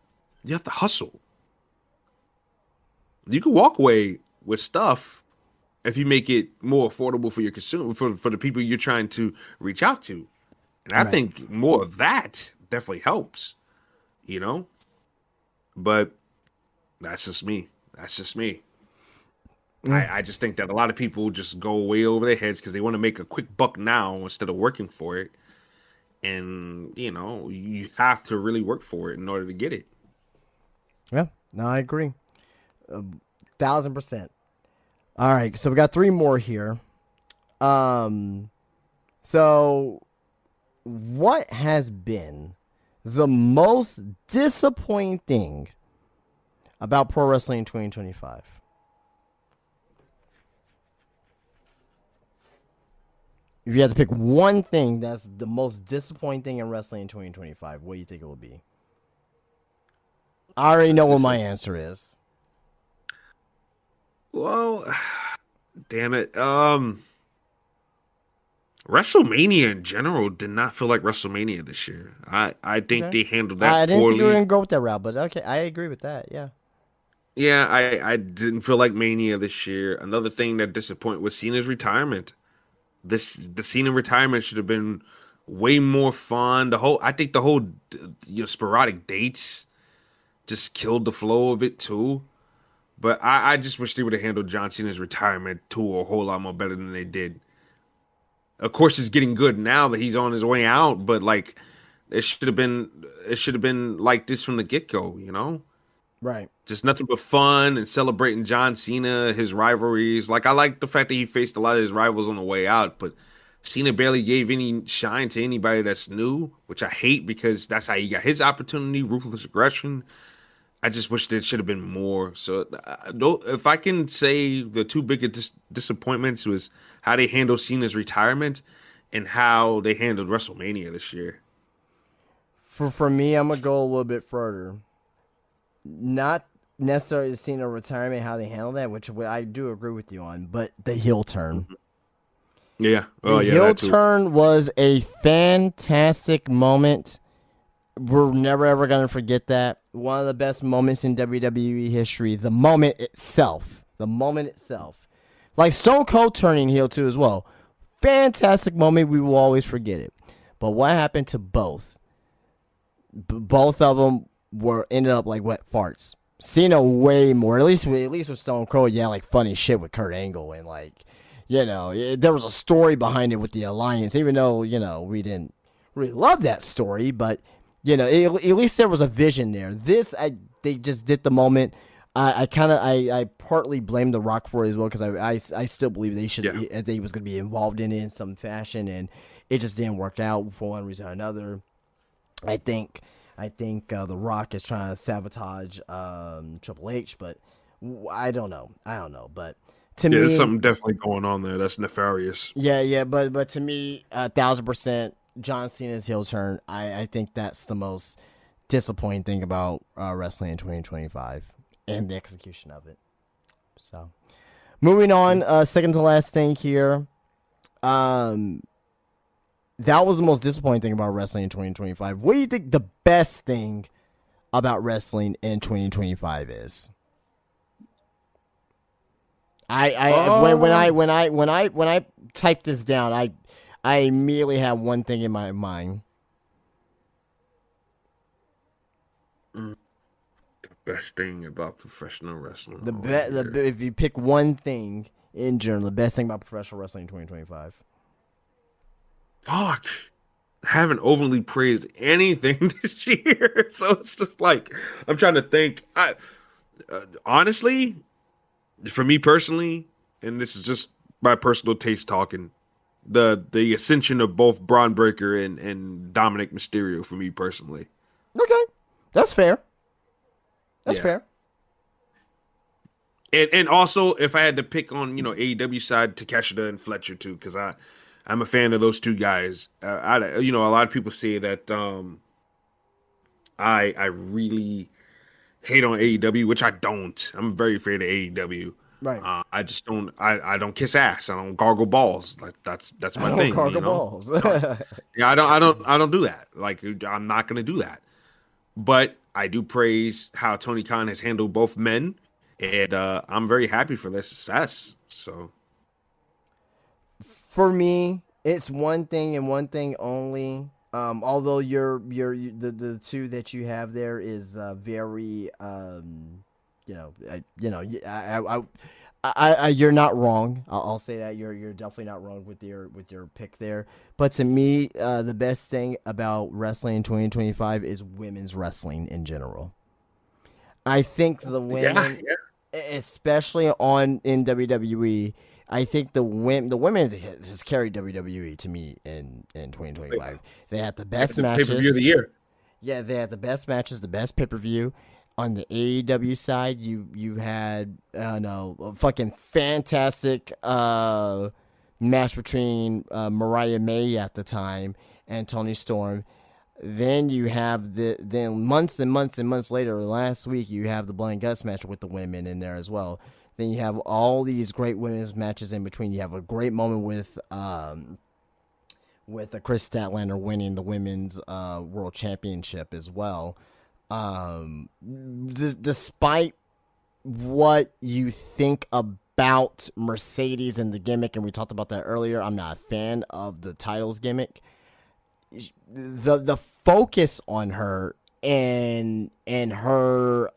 You have to hustle. You can walk away with stuff if you make it more affordable for your consumer, for the people you're trying to reach out to. And I think more of that definitely helps, But that's just me. I just think that a lot of people just go way over their heads because they want to make a quick buck now instead of working for it. And, you have to really work for it in order to get it. Yeah, no, I agree. 1,000%. All right, so we got 3 more here. So what has been the most disappointing thing about pro wrestling in 2025? If you had to pick one thing that's the most disappointing thing in wrestling in 2025, what do you think it would be? I already know what my answer is. Well, damn it. WrestleMania in general did not feel like WrestleMania this year. I think they handled that I didn't think you were poorly. going to go with that route, but okay, I agree with that, yeah. Yeah, I didn't feel like Mania this year. Another thing that disappointed was Cena's retirement. The Cena retirement should have been way more fun. I think the whole sporadic dates just killed the flow of it too. But I just wish they would have handled John Cena's retirement too a whole lot more better than they did. Of course, it's getting good now that he's on his way out, but like it should have been like this from the get go, you know? Right. Just nothing but fun and celebrating John Cena, his rivalries. Like I like the fact that he faced a lot of his rivals on the way out, but Cena barely gave any shine to anybody that's new, which I hate because that's how he got his opportunity, ruthless aggression. I just wish there should have been more. So, if I can say the two biggest disappointments was how they handled Cena's retirement and how they handled WrestleMania this year. For me, I'm gonna go a little bit further. Not necessarily Cena retirement, how they handled that, which I do agree with you on, but the heel turn. Yeah. The heel turn was a fantastic moment. We're never ever gonna forget that. One of the best moments in WWE history. The moment itself. Like Stone Cold turning heel too as well. Fantastic moment. We will always forget it. But what happened to both? Both of them ended up like wet farts. Cena way more. At least with Stone Cold, yeah, like funny shit with Kurt Angle and like, there was a story behind it with the alliance. Even though we didn't really love that story, but at least there was a vision there. They just did the moment. I partly blame The Rock for it as well because I still believe they was going to be involved in it in some fashion, and it just didn't work out for one reason or another. I think The Rock is trying to sabotage Triple H, but I don't know. But to me, there's something definitely going on there that's nefarious. Yeah, but to me, 1,000%. John Cena's heel turn, I think that's the most disappointing thing about wrestling in 2025 and the execution of it. So, moving on, second to last thing here. That was the most disappointing thing about wrestling in 2025. What do you think the best thing about wrestling in 2025 is? When I typed this down, I immediately had one thing in my mind. The best thing about professional wrestling. If you pick one thing in general, the best thing about professional wrestling in 2025. Fuck. I haven't overly praised anything this year, so it's just like I'm trying to think. Honestly, for me personally, and this is just my personal taste talking. The ascension of both Braun Breaker and Dominic Mysterio for me personally. Okay, that's fair. That's fair. And also, if I had to pick on AEW side, Takeshita and Fletcher too, because I'm a fan of those two guys. A lot of people say that I really hate on AEW, which I don't. I'm very afraid of AEW. Right. I just don't. I don't kiss ass. I don't gargle balls. Like that's my thing. Gargle balls. Yeah, I don't do that. Like I'm not gonna do that. But I do praise how Tony Khan has handled both men, and I'm very happy for their success. So, for me, it's one thing and one thing only. Although the two that you have there is very you're not wrong. I'll say that you're definitely not wrong with your pick there. But to me, the best thing about wrestling in 2025 is women's wrestling in general. I think the women. especially in WWE. I think the women has carried WWE to me in 2025. They had the best The pay per view of the matches. year. Yeah, they had the best matches, the best pay per view. On the AEW side, you had no a fucking fantastic match between Mariah May at the time and Toni Storm. Then you have then months and months and months later, last week you have the Blood and Guts match with the women in there as well. Then you have all these great women's matches in between. You have a great moment with Chris Statlander winning the women's world championship as well. Despite what you think about Mercedes and the gimmick, and we talked about that earlier, I'm not a fan of the titles gimmick. The focus on her and her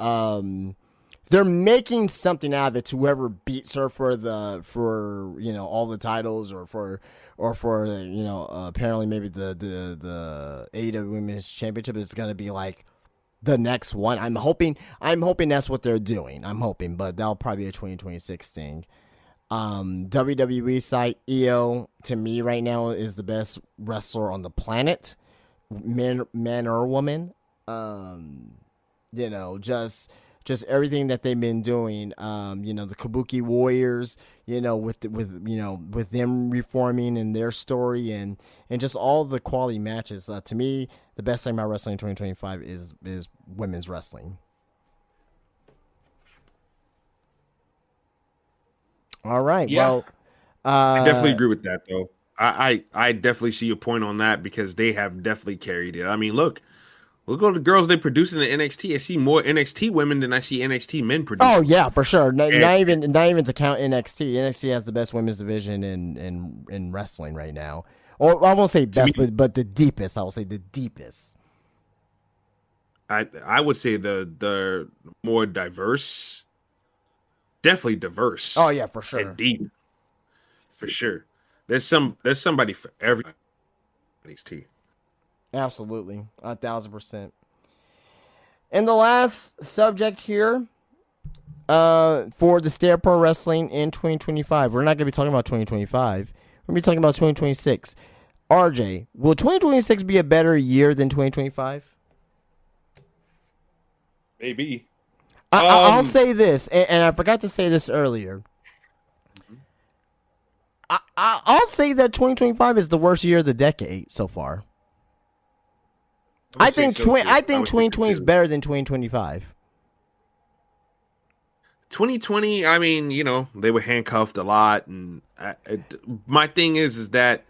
they're making something out of it to whoever beats her for all the titles or for apparently maybe the AEW Women's Championship is going to be like the next one. I'm hoping that's what they're doing. I'm hoping, but that'll probably be a 2026 thing. WWE site, EO to me right now is the best wrestler on the planet, man or woman. Just everything that they've been doing. The Kabuki Warriors, with them reforming and their story and just all the quality matches. To me, the best thing about wrestling in 2025 is women's wrestling. All right. Yeah. Well, I definitely agree with that, though. I definitely see your point on that because they have definitely carried it. I mean, look at the girls they produce in the NXT. I see more NXT women than I see NXT men produce. Oh yeah, for sure. Not even to count NXT. NXT has the best women's division in wrestling right now. Or I won't say best, but the deepest. I will say the deepest. I would say the more diverse. Definitely diverse. Oh yeah, for sure. And deep. For sure. There's somebody for every NXT. Absolutely. 1,000%. And the last subject here for the State of Pro Wrestling in 2025. We're not going to be talking about 2025. We're going to be talking about 2026. RJ, will 2026 be a better year than 2025? Maybe. I'll say this, and I forgot to say this earlier. I'll say that 2025 is the worst year of the decade so far. I think 2020 is better than 2025. 2020, I mean, they were handcuffed a lot, and my thing is that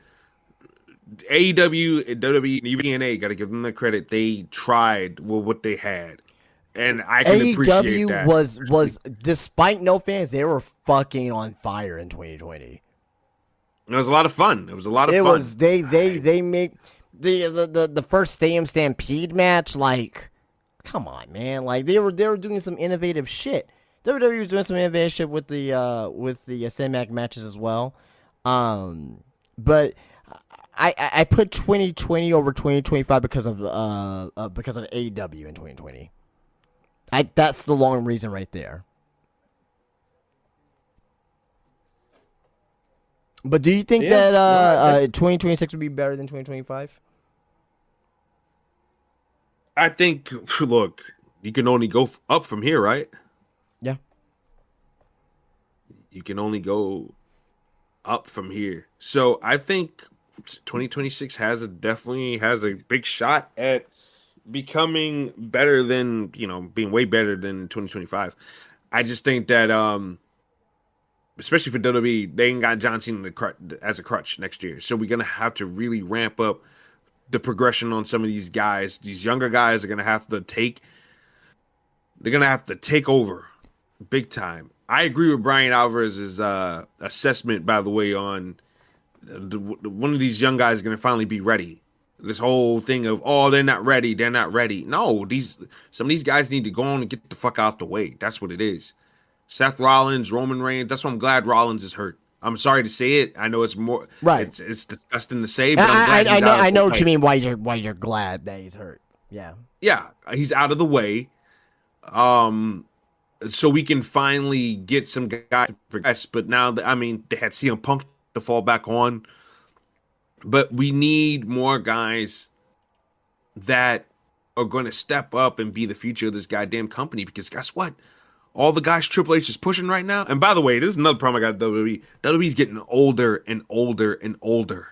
AEW, WWE, and even TNA, got to give them the credit. They tried with what they had. And I can appreciate that. AEW was despite no fans, they were fucking on fire in 2020. It was a lot of fun. It was they make the first Stadium Stampede match, like, come on, man. Like they were doing some innovative shit. WWE was doing some innovative shit with the CMAC matches as well. But I put 2020 over 2025 because of AEW in 2020. That's the long reason right there. But do you think that 2026 would be better than 2025? I think, look, you can only go up from here, right? Yeah. You can only go up from here. So I think 2026 definitely has a big shot at becoming better than, being way better than 2025. I just think that, especially for WWE, they ain't got John Cena as a crutch next year. So we're going to have to really ramp up the progression on some of these guys. These younger guys are going to have to take over big time. I agree with Brian Alvarez's assessment, by the way, on one of these young guys is going to finally be ready. This whole thing of, they're not ready. No, some of these guys need to go on and get the fuck out the way. That's what it is. Seth Rollins, Roman Reigns. That's why I'm glad Rollins is hurt. I'm sorry to say it. I know it's more right. It's disgusting to say, but I'm glad I know what you mean. Why you're glad that he's hurt. Yeah. Yeah, he's out of the way. so we can finally get some guys to progress. But now, I mean, they had CM Punk to fall back on, but we need more guys that are going to step up and be the future of this goddamn company. Because guess what? All the guys Triple H is pushing right now. And by the way, this is another problem I got with WWE. WWE's getting older and older and older.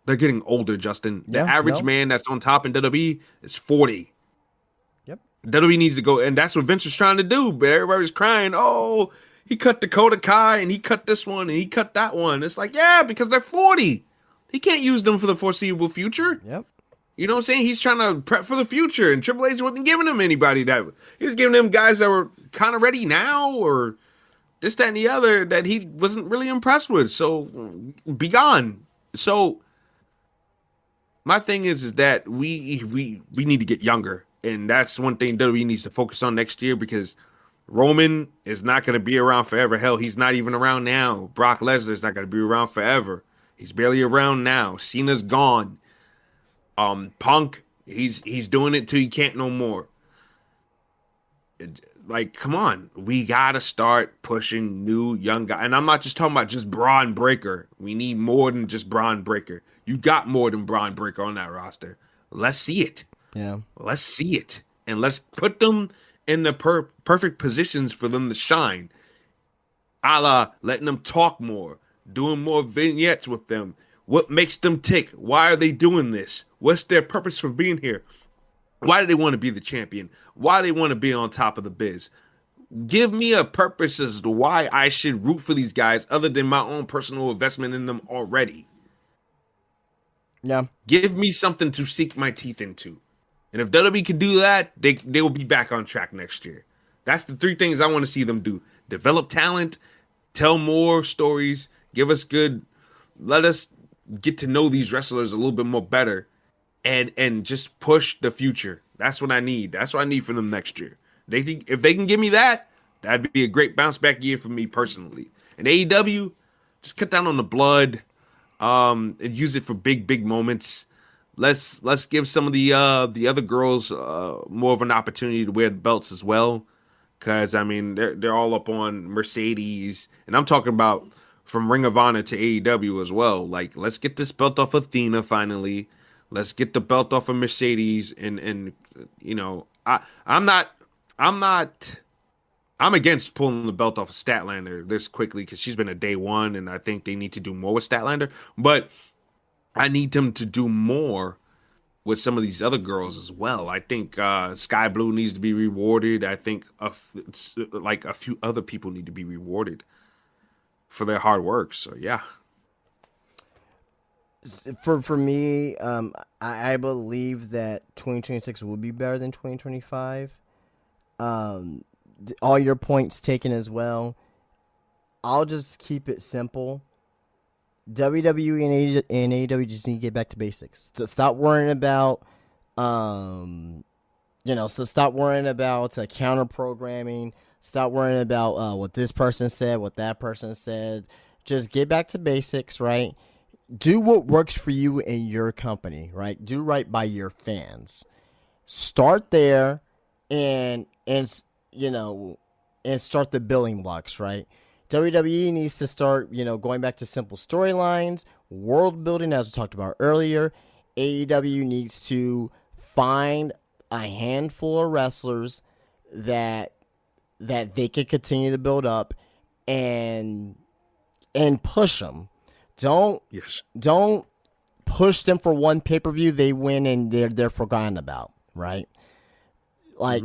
They're getting older, Justin. The average man that's on top in WWE is 40. Yep. WWE needs to go, and that's what Vince was trying to do. But everybody's crying, oh, he cut Dakota Kai, and he cut this one, and he cut that one. It's like, yeah, because they're 40. He can't use them for the foreseeable future. Yep. You know what I'm saying? He's trying to prep for the future, and Triple H wasn't giving him anybody that. He was giving them guys that were kind of ready now, or this, that, and the other that he wasn't really impressed with. So, be gone. So, my thing is that we need to get younger, and that's one thing WWE needs to focus on next year, because Roman is not going to be around forever. Hell, he's not even around now. Brock Lesnar's not going to be around forever. He's barely around now. Cena's gone. Punk, he's doing it till he can't no more. Like, come on, we gotta start pushing new young guys. And I'm not just talking about just Braun Breaker. We need more than just Braun Breaker. You got more than Braun Breaker on that roster. Let's see it. Yeah, let's see it, and let's put them in the perfect positions for them to shine. A la letting them talk more, doing more vignettes with them. What makes them tick? Why are they doing this? What's their purpose for being here? Why do they want to be the champion? Why do they want to be on top of the biz? Give me a purpose as to why I should root for these guys other than my own personal investment in them already. Yeah. Give me something to sink my teeth into. And if WWE can do that, they will be back on track next year. That's the three things I want to see them do. Develop talent, tell more stories, give us good, let us get to know these wrestlers a little bit more better, and just push the future. That's what I need. That's what I need from them next year. If they can give me that, that'd be a great bounce back year for me personally. And AEW, just cut down on the blood, and use it for big moments. Let's give some of the other girls more of an opportunity to wear the belts as well, because I mean they're all up on Mercedes, and I'm talking about from Ring of Honor to AEW as well. Like, let's get this belt off Athena finally. Let's get the belt off of Mercedes, and you know, I'm against pulling the belt off of Statlander this quickly, because she's been a day one, and I think they need to do more with Statlander. But I need them to do more with some of these other girls as well. I think Sky Blue needs to be rewarded. I think a few other people need to be rewarded for their hard work. So yeah. For me, I believe that 2026 will be better than 2025. All your points taken as well. I'll just keep it simple. WWE and AEW just need to get back to basics. So stop worrying about, stop worrying about counter programming. Stop worrying about what this person said, what that person said. Just get back to basics, right? Do what works for you and your company, right? Do right by your fans. Start there, and start the building blocks, right? WWE needs to start, going back to simple storylines, world building, as we talked about earlier. AEW needs to find a handful of wrestlers that they can continue to build up and push them. Don't push them for one pay-per-view, they win and they're forgotten about, right? Like,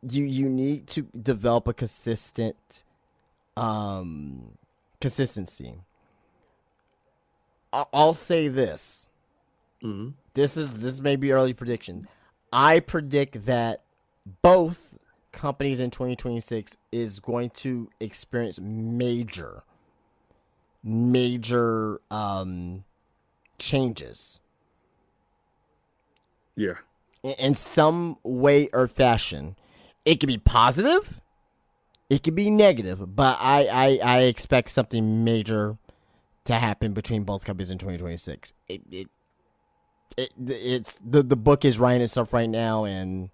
you need to develop a consistency. I'll say this. This may be early prediction. I predict that both companies in 2026 is going to experience major changes. Yeah. In some way or fashion. It could be positive. It could be negative, but I expect something major to happen between both companies in 2026. It's the book is writing itself right now, and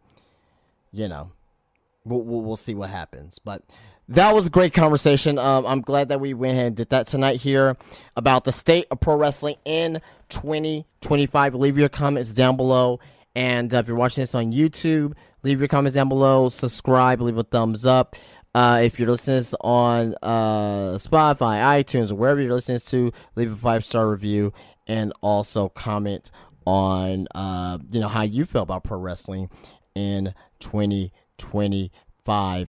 we'll see what happens. But that was a great conversation. I'm glad that we went ahead and did that tonight here about the state of pro wrestling in 2025. Leave your comments down below. And if you're watching this on YouTube, leave your comments down below. Subscribe, leave a thumbs up. If you're listening to this on Spotify, iTunes, or wherever you're listening to, leave a 5-star review. And also comment on how you feel about pro wrestling in 2025.